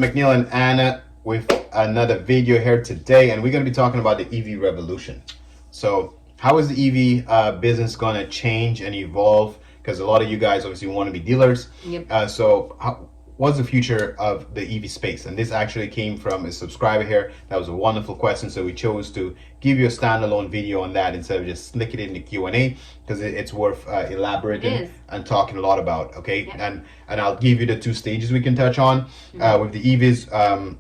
McNeil and Anna with another video here today, and we're going to be talking about the EV revolution. So how is the EV business going to change and evolve? Because a lot of you guys obviously want to be dealers. Yep. What's the future of the EV space? And this actually came from a subscriber here. That was a wonderful question, so we chose to give you a standalone video on that instead of just slick it in the Q&A, because it's worth elaborating and talking a lot about. Okay. Yep. And I'll give you the two stages we can touch on with the EVs.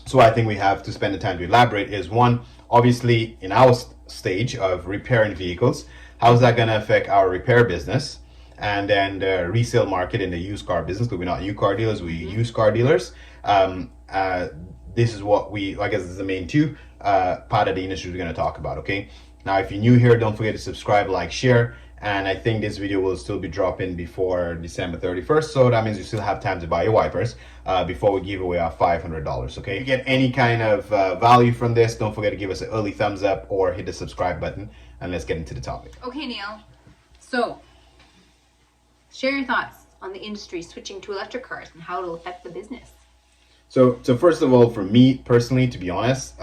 So I think we have to spend the time to elaborate is one, obviously in our stage of repairing vehicles, how's that going to affect our repair business? And then the resale market in the used car business, because we're not used car dealers, we're used car dealers. This is what I guess is the main two part of the industry we're going to talk about, okay? Now, if you're new here, don't forget to subscribe, like, share. And I think this video will still be dropping before December 31st. So that means you still have time to buy your wipers before we give away our $500, okay? If you get any kind of value from this, don't forget to give us an early thumbs up or hit the subscribe button. And let's get into the topic. Okay, Neil. So, share your thoughts on the industry switching to electric cars and how it'll affect the business. So first of all, for me personally, to be honest,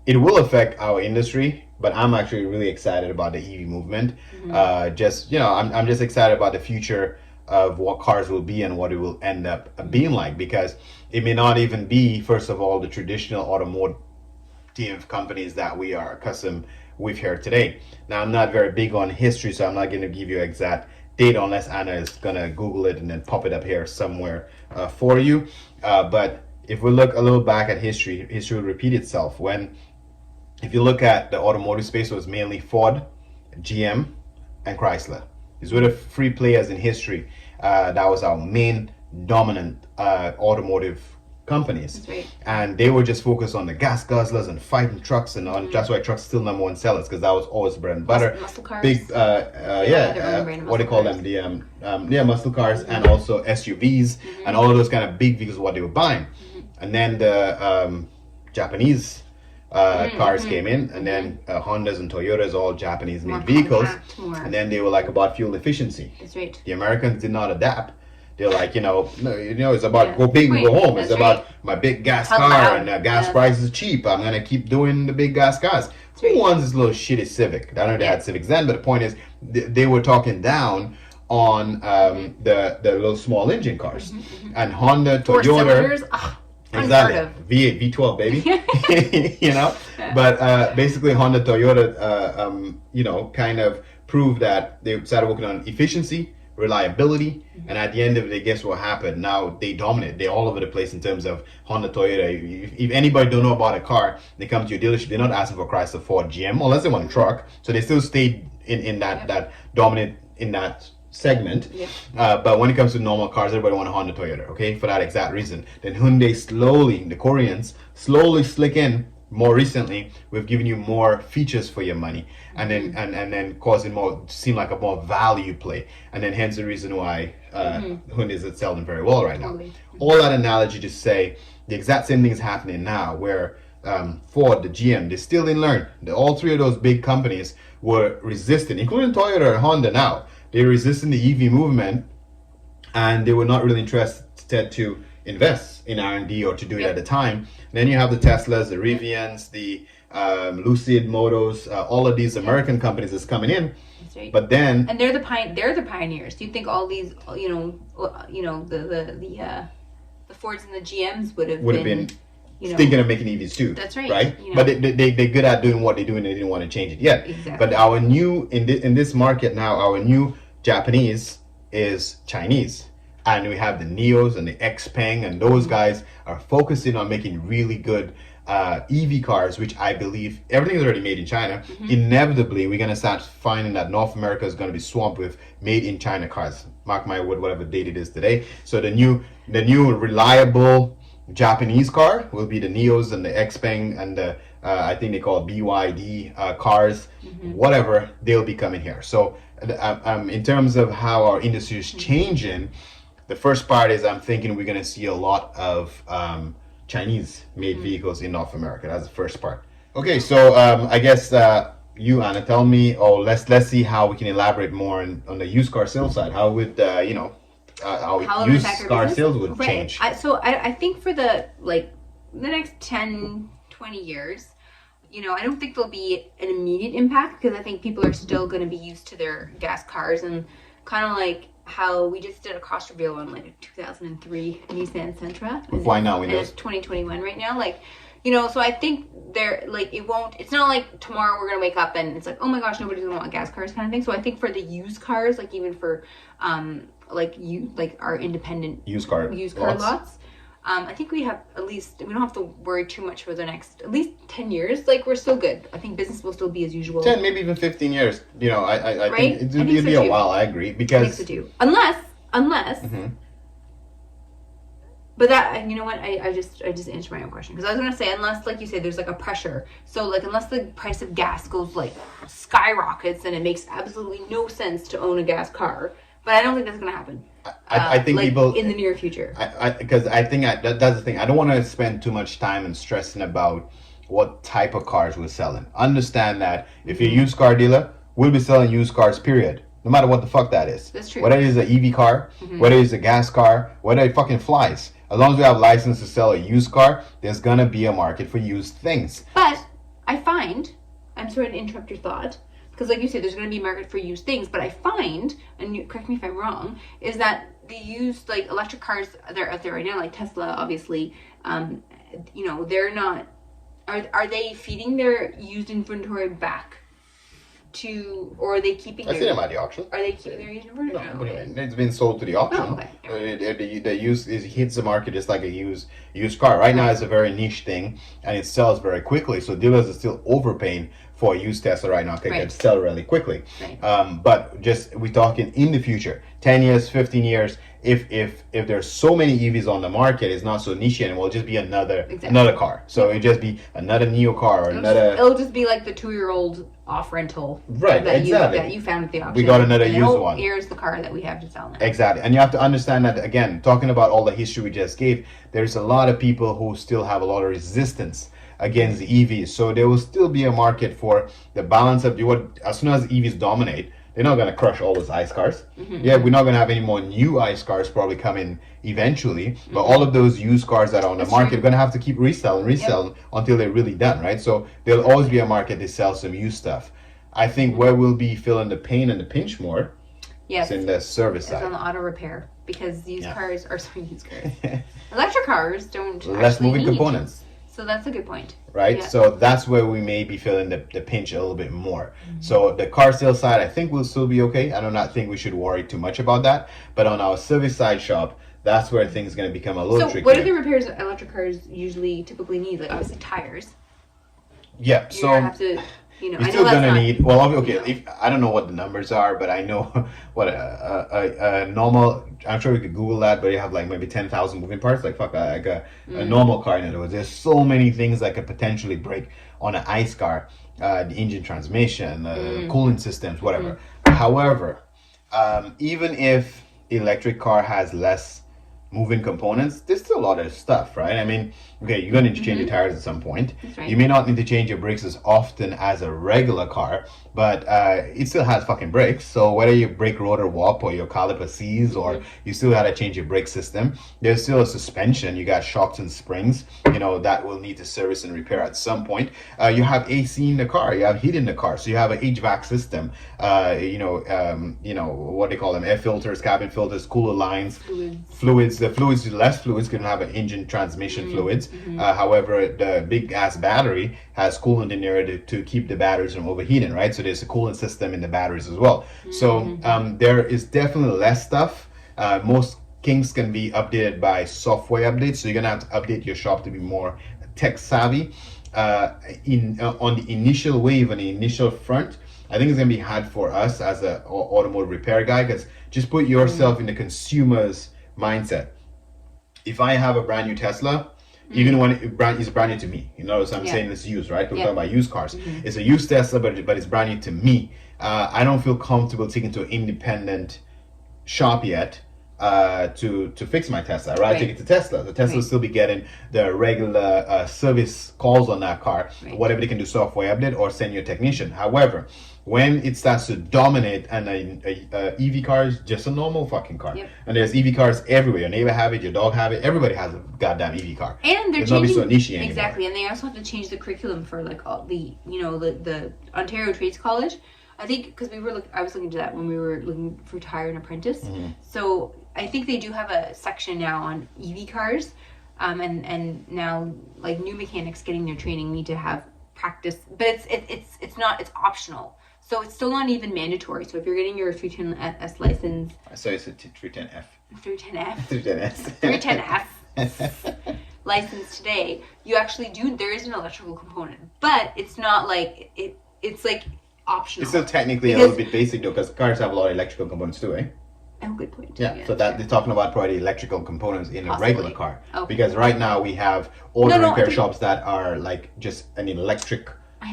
it will affect our industry, but I'm actually really excited about the EV movement. I'm just excited about the future of what cars will be and what it will end up being like, because it may not even be, first of all, the traditional automotive companies that we are accustomed with here today. Now, I'm not very big on history, so I'm not going to give you exact date unless Anna is going to Google it and then pop it up here somewhere for you. But if we look a little back at history will repeat itself. If you look at the automotive space, it was mainly Ford, GM, and Chrysler. These were the three players in history. That was our main dominant automotive companies. That's right. And they were just focused on the gas guzzlers and fighting trucks, and that's why trucks still number one sellers, because that was always bread and butter. Muscle cars. Big what do you call them, the muscle cars, and also SUVs and all of those kind of big vehicles, what they were buying. And then the Japanese cars came in, and then Hondas and Toyotas, all Japanese made vehicles, and then they were like about fuel efficiency. That's right. The Americans did not adapt. They're like, it's about go big and go home. It's about my big gas car, and gas price is cheap. I'm gonna keep doing the big gas cars. Who wants this little shitty Civic? I know they had Civics then, but the point is they were talking down on the little small engine cars. And Honda, Toyota. Exactly. V8, V12, baby. But basically Honda, Toyota, kind of proved that they started working on efficiency, reliability, and at the end of the day, guess what happened? Now they dominate. They're all over the place in terms of Honda, Toyota. If anybody don't know about a car, they come to your dealership, they're not asking for Chrysler, Ford, GM, unless they want a truck. So they still stayed in that dominant in that segment. But when it comes to normal cars, everybody want a Honda, Toyota, okay, for that exact reason. Then Hyundai the Koreans slowly slick in. More recently, we've given you more features for your money, and then causing more seem like a more value play, and then hence the reason why Hyundai is selling very well right now. All that analogy to say the exact same thing is happening now, where Ford, the GM, they still didn't learn. All three of those big companies were resisting, including Toyota and Honda now. They're resisting the EV movement, and they were not really interested to invest in R&D or to do it at the time. And then you have the Teslas, the Rivians, the Lucid Motors, all of these American companies that's coming in. That's right. But then, and they're the pioneers. Do you think all these, the Fords and the GMs would have been thinking of making EVs too? That's right. Right. But they're good at doing what they do, and they didn't want to change it yet. Exactly. But our new in this market now, our new Japanese is Chinese. And we have the Neos and the Xpeng, and those guys are focusing on making really good EV cars, which I believe everything is already made in China. Inevitably, we're going to start finding that North America is going to be swamped with made in China cars. Mark my word, whatever date it is today. So the new reliable Japanese car will be the Neos and the Xpeng and the I think they call it BYD cars, whatever, they'll be coming here. So in terms of how our industry is changing, the first part is I'm thinking we're going to see a lot of Chinese-made vehicles in North America. That's the first part. Okay, so I guess you, Anna, tell me, or let's see how we can elaborate more on the used car sales side. How would how used car sales would change. I think for the next 10, 20 years, I don't think there'll be an immediate impact because I think people are still going to be used to their gas cars, and kind of like how we just did a cost reveal on a 2003 Nissan Sentra. Why not? It's 2021 right now. So I think it's not like tomorrow we're going to wake up and it's like, oh my gosh, nobody's going to want gas cars kind of thing. So I think for the used cars, even for our independent used car lots, I think we don't have to worry too much for the next at least 10 years. We're still good. I think business will still be as usual. 10, maybe even 15 years. I think it'll be a while. I agree, because I think so too. Unless. Mm-hmm. But that, you know what? I just answered my own question, because I was gonna say, unless, like you say, there's a pressure. So unless the price of gas goes skyrockets and it makes absolutely no sense to own a gas car. But I don't think that's gonna happen. I think people in the near future. Because I think that's the thing. I don't want to spend too much time and stressing about what type of cars we're selling. Understand that if you're a used car dealer, we'll be selling used cars, period. No matter what the fuck that is. That's true. Whether it is an EV car, whether it is a gas car, whether it fucking flies. As long as we have license to sell a used car, there's gonna be a market for used things. But I find, I'm sorry to interrupt your thought, because like you said, there's going to be a market for used things, but I find, and you correct me if I'm wrong, is that the used electric cars that are out there right now, like Tesla, obviously, they're not. Are they feeding their used inventory back to, or are they keeping? I see them at the auction. Are they keeping their used inventory? No, what do you mean? It's been sold to the auction. Oh, okay. The used hits the market just like a used car. Right now, it's a very niche thing, and it sells very quickly. So dealers are still overpaying for a used Tesla right now because it sell really quickly. Right. But we're talking in the future, 10 years, 15 years. If there's so many EVs on the market, it's not so niche anymore. It'll just be another car. So it'll just be another Neo car or it'll just be like the 2-year-old off rental. Right, that exactly. You found at the auction. We got another used one. Here's the car that we have to sell now. Exactly. And you have to understand that, again, talking about all the history we just gave, there's a lot of people who still have a lot of resistance against the EVs. So there will still be a market for the balance of as soon as EVs dominate, they're not going to crush all those ICE cars. Mm-hmm. Yeah, we're not going to have any more new ICE cars probably coming eventually. Mm-hmm. But all of those used cars that are on the market are going to have to keep reselling until they're really done, right? So there'll always be a market to sell some used stuff. I think where we'll be feeling the pain and the pinch more is in the service side. It's on the auto repair, because used cars. Electric cars don't less moving components. So that's a good point. Right? Yeah. So that's where we may be feeling the pinch a little bit more. Mm-hmm. So the car sales side, I think will still be okay. I do not think we should worry too much about that. But on our service side shop, that's where things are going to become a little tricky. So what are the repairs that electric cars typically need? Obviously tires. Yeah. You're so gonna have to, you're still gonna need. Well, okay. I don't know what the numbers are, but I know what a normal. I'm sure we could Google that, but you have maybe 10,000 moving parts. A normal car. In other words, there's so many things that could potentially break on an ICE car. The engine, transmission, cooling systems, whatever. However, even if electric car has less moving components, there's still a lot of stuff, right? I mean, okay, you're going to need to change your tires at some point. That's right. You may not need to change your brakes as often as a regular car, but it still has fucking brakes. So whether your brake rotor warp or your caliper seize or you still got to change your brake system, there's still a suspension. You got shocks and springs, that will need to service and repair at some point. You have AC in the car. You have heat in the car. So you have an HVAC system. What they call them, air filters, cabin filters, cooler lines, fluids. The less fluids can have an engine transmission fluids. However, the big ass battery has coolant in there to keep the batteries from overheating, right? So there's a coolant system in the batteries as well. So there is definitely less stuff. Most things can be updated by software updates. So you're gonna have to update your shop to be more tech savvy. On the initial wave, on the initial front, I think it's gonna be hard for us as an automotive repair guy, because just put yourself in the consumer's mindset. If I have a brand new Tesla, even when it's brand new to me, so I'm saying it's used, right? We're talking about used cars. It's a used Tesla, but it's brand new to me. I don't feel comfortable taking to an independent shop yet to fix my Tesla. I'd rather take it to Tesla. The Tesla will still be getting the regular service calls on that car, whatever they can do software update or send you a technician. However, when it starts to dominate and a EV car is just a normal fucking car, and there's EV cars everywhere. Your neighbor have it, your dog have it, everybody has a goddamn EV car. And they're changing so niche exactly, and they also have to change the curriculum for like all the the Ontario Trades College. I think because I was looking into that when we were looking to hire an apprentice. So I think they do have a section now on EV cars, and now like new mechanics getting their training need to have practice, but it's optional. So it's still not even mandatory. So if you're getting your 310S license, so it's a 310F, 310F, 310F license today, you actually do. There is an electrical component, but it's not like it's like optional. It's still technically a little bit basic though, because cars have a lot of electrical components too, eh? Oh, good point. Yeah, so that they're talking about probably electrical components in Possibly. a regular car. Okay. Because right now we have auto repair shops that are like just an electric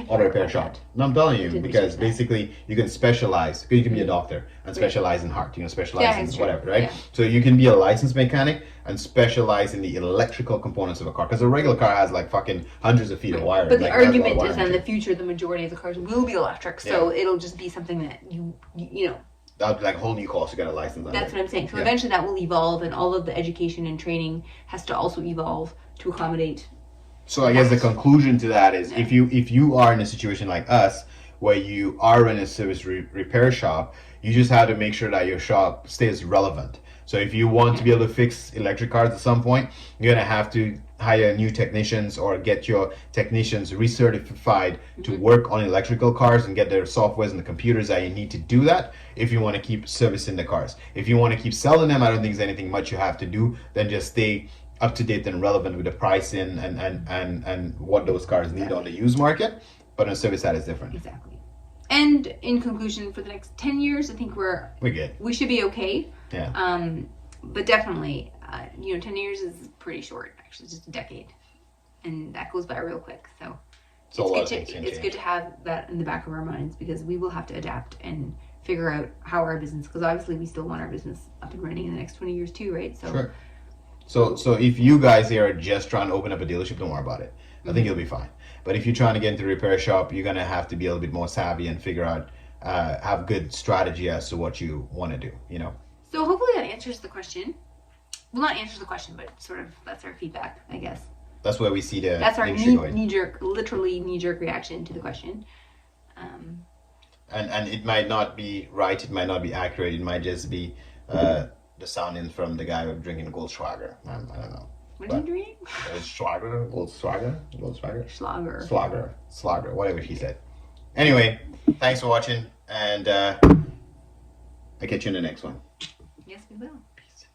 auto repair shop. No, I'm telling you, because basically you can specialize. You can be a doctor and specialize in heart. You know, specialize in whatever, right? Yeah. So you can be a licensed mechanic and specialize in the electrical components of a car. Because a regular car has like fucking hundreds of feet of wire. But the argument is, in the future, the majority of the cars will be electric. So it'll just be something that you know. That would be like a whole new course. You got a license. That's what I'm saying. So eventually that will evolve, and all of the education and training has to also evolve to accommodate. So I guess the conclusion to that is, if you are in a situation like us, where you are in a service repair shop, you just have to make sure that your shop stays relevant. So if you want to be able to fix electric cars at some point, you're gonna have to hire new technicians or get your technicians recertified to work on electrical cars and get their softwares and the computers that you need to do that if you want to keep servicing the cars. If you want to keep selling them, I don't think there's anything much you have to do than just stay up to date and relevant with the pricing and what those cars need on the used market. But on the service side is different. Exactly. And in conclusion, for the next 10 years, I think we're good. We should be okay. Yeah. But definitely, 10 years is pretty short. Actually, just a decade, and that goes by real quick. So it's good to have that in the back of our minds, because we will have to adapt and figure out how our business. Because obviously, we still want our business up and running in the next 20 years too, right? So. Sure. So if you guys here are just trying to open up a dealership, don't worry about it. I think you'll be fine. But if you're trying to get into a repair shop, you're gonna have to be a little bit more savvy and figure out, have good strategy as to what you want to do. So hopefully that answers the question. Well, not answers the question, but sort of that's our feedback, I guess. That's where we see the. That's our knee-jerk reaction to the question. And it might not be right. It might not be accurate. It might just be the sounding from the guy drinking Goldschwager. I don't know. What are you drinking? Goldschwager. Schlager, whatever she said. Anyway, thanks for watching, and I'll catch you in the next one. Yes, we will. Peace.